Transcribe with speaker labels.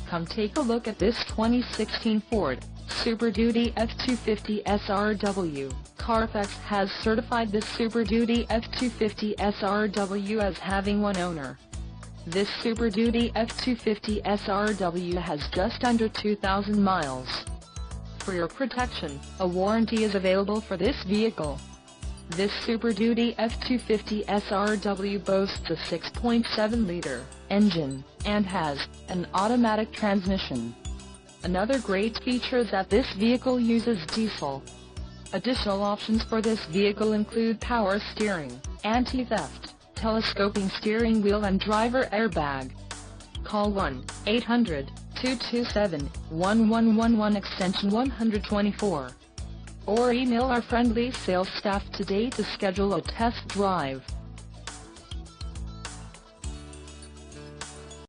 Speaker 1: Come take a look at this 2016 Ford Super Duty F-250 SRW. Carfax has certified this Super Duty F-250 SRW as having one owner. This Super Duty F-250 SRW has just under 2,000 miles. For your protection, a warranty is available for this vehicle. This Super Duty F-250 SRW boasts a 6.7-liter engine, and has an automatic transmission. Another great feature is that this vehicle uses diesel. Additional options for this vehicle include power steering, anti-theft, telescoping steering wheel and driver airbag. Call 1-800-227-1111 extension 124. Or email our friendly sales staff today to schedule a test drive.